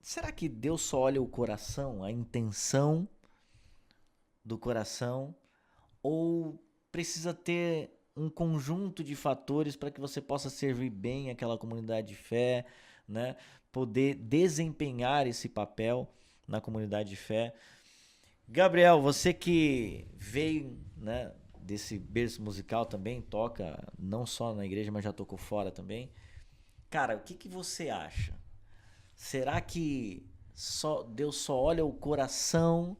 será que Deus só olha o coração, a intenção do coração, ou precisa ter um conjunto de fatores para que você possa servir bem aquela comunidade de fé, né? Poder desempenhar esse papel na comunidade de fé? Gabriel, você que veio, né, desse berço musical também, toca não só na igreja, mas já tocou fora também. Cara, o que você acha? Será que Deus só olha o coração?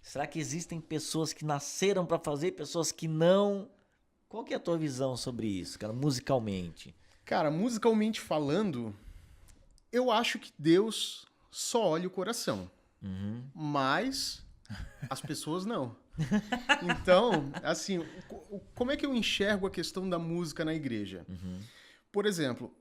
Será que existem pessoas que nasceram para fazer, pessoas que não? Qual que é a tua visão sobre isso, cara, musicalmente? Cara, musicalmente falando, eu acho que Deus só olha o coração. Mas as pessoas não. Então, assim, como é que eu enxergo a questão da música na igreja? Por exemplo,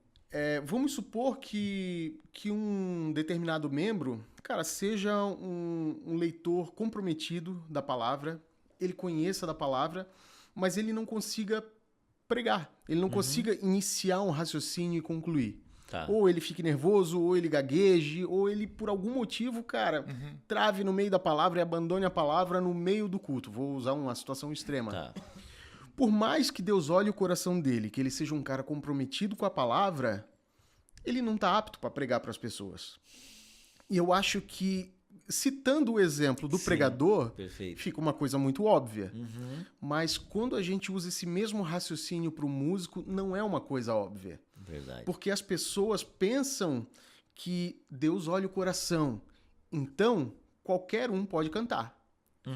vamos supor que um determinado membro, cara, seja um leitor comprometido da palavra, ele conheça da palavra, mas ele não consiga pregar, ele não consiga iniciar um raciocínio e concluir. Tá. Ou ele fique nervoso, ou ele gagueje, ou ele, por algum motivo, cara, trave no meio da palavra e abandone a palavra no meio do culto. Vou usar uma situação extrema. Tá. Por mais que Deus olhe o coração dele, que ele seja um cara comprometido com a palavra, ele não está apto para pregar para as pessoas. E eu acho que, citando o exemplo do Sim, pregador, perfeito. fica uma coisa muito óbvia. Mas quando a gente usa esse mesmo raciocínio para o músico, não é uma coisa óbvia. Verdade. Porque as pessoas pensam que Deus olha o coração. Então, qualquer um pode cantar.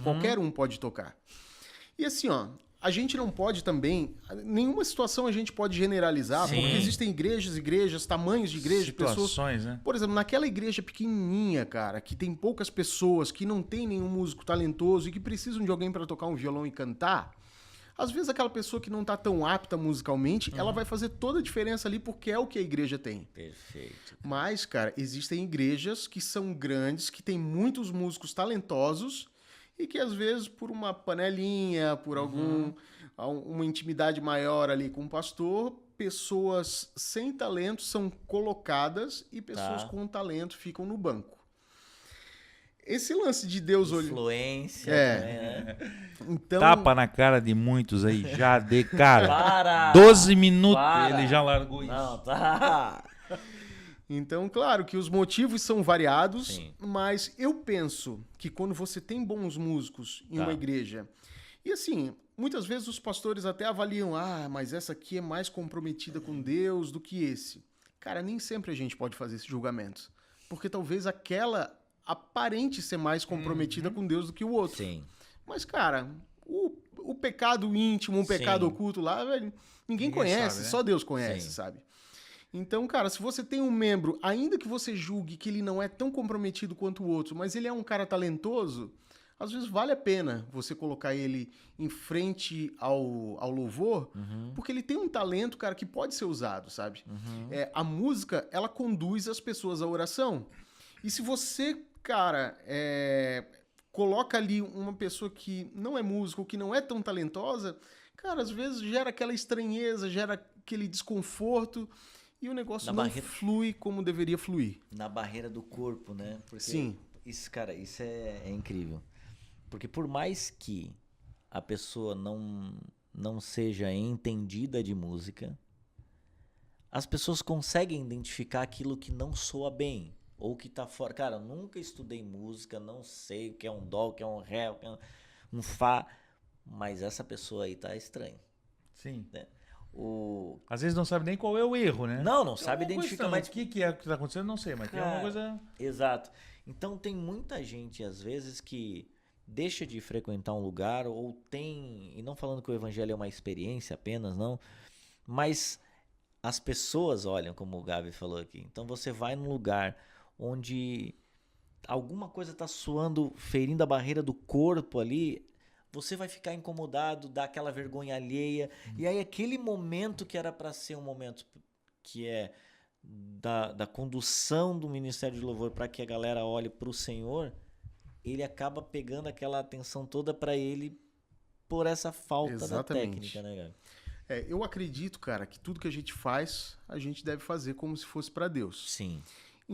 Qualquer um pode tocar. E assim, ó, a gente não pode também... Nenhuma situação a gente pode generalizar, Sim. porque existem igrejas, tamanhos de igreja, pessoas... Situações, né? Por exemplo, naquela igreja pequenininha, cara, que tem poucas pessoas, que não tem nenhum músico talentoso e que precisam de alguém para tocar um violão e cantar... Às vezes aquela pessoa que não tá tão apta musicalmente, ela vai fazer toda a diferença ali porque é o que a igreja tem. Perfeito. Mas, cara, existem igrejas que são grandes, que tem muitos músicos talentosos e que às vezes por uma panelinha, por uma intimidade maior ali com o pastor, pessoas sem talento são colocadas e pessoas com talento ficam no banco. Esse lance de Deus olhar... Influência também, né? Então, Tapa na cara de muitos aí, já de cara. Para! 12 minutos Para! ele já largou isso. Não, tá. Então, claro que os motivos são variados, Sim. mas eu penso que quando você tem bons músicos em uma igreja, e assim, muitas vezes os pastores até avaliam, mas essa aqui é mais comprometida com Deus do que esse. Cara, nem sempre a gente pode fazer esse julgamento, porque talvez aquela aparente ser mais comprometida com Deus do que o outro. Sim. Mas, cara, o pecado íntimo, o pecado Sim. oculto lá, velho, ninguém Ninguém conhece, sabe, né? só Deus conhece, Sim. sabe? Então, cara, se você tem um membro, ainda que você julgue que ele não é tão comprometido quanto o outro, mas ele é um cara talentoso, às vezes vale a pena você colocar ele em frente ao louvor, porque ele tem um talento, cara, que pode ser usado, sabe? A música, ela conduz as pessoas à oração. E se você, cara, coloca ali uma pessoa que não é músico, que não é tão talentosa, cara, às vezes gera aquela estranheza, gera aquele desconforto e o negócio não flui como deveria fluir. Na barreira do corpo, né? Porque Sim. Isso, cara, isso é incrível. Porque por mais que a pessoa não seja entendida de música, as pessoas conseguem identificar aquilo que não soa bem. Ou que tá fora. Cara, eu nunca estudei música, não sei o que é um dó, o que é um ré, o que é um fá. Mas essa pessoa aí tá estranha. Sim. Né? Às vezes não sabe nem qual é o erro, né? Não sabe identificar. Mas o que é que tá acontecendo, não sei. Mas tem alguma coisa... Exato. Então tem muita gente, às vezes, que deixa de frequentar um lugar ou tem... E não falando que o evangelho é uma experiência apenas, não. Mas as pessoas olham, como o Gabi falou aqui. Então você vai num lugar onde alguma coisa está suando, ferindo a barreira do corpo ali, você vai ficar incomodado, dá aquela vergonha alheia. E aí aquele momento que era para ser um momento que é da condução do Ministério de Louvor para que a galera olhe para o Senhor, ele acaba pegando aquela atenção toda para ele por essa falta da técnica, né, Gabi? Eu acredito, cara, que tudo que a gente faz, a gente deve fazer como se fosse para Deus. Sim.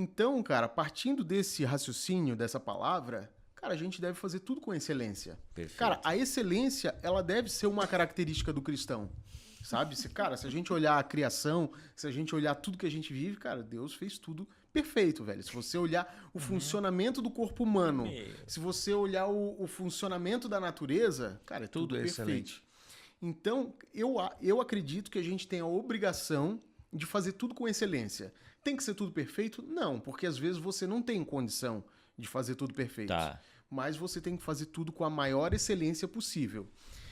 Então, cara, partindo desse raciocínio, dessa palavra, cara, a gente deve fazer tudo com excelência. Perfeito. Cara, a excelência, ela deve ser uma característica do cristão. Sabe? Cara, se a gente olhar a criação, se a gente olhar tudo que a gente vive, cara, Deus fez tudo perfeito, velho. Se você olhar o funcionamento do corpo humano, se você olhar o funcionamento da natureza, cara, é tudo perfeito. Excelente. Então, eu acredito que a gente tem a obrigação de fazer tudo com excelência. Tem que ser tudo perfeito? Não, porque às vezes você não tem condição de fazer tudo perfeito. Tá. Mas você tem que fazer tudo com a maior excelência possível.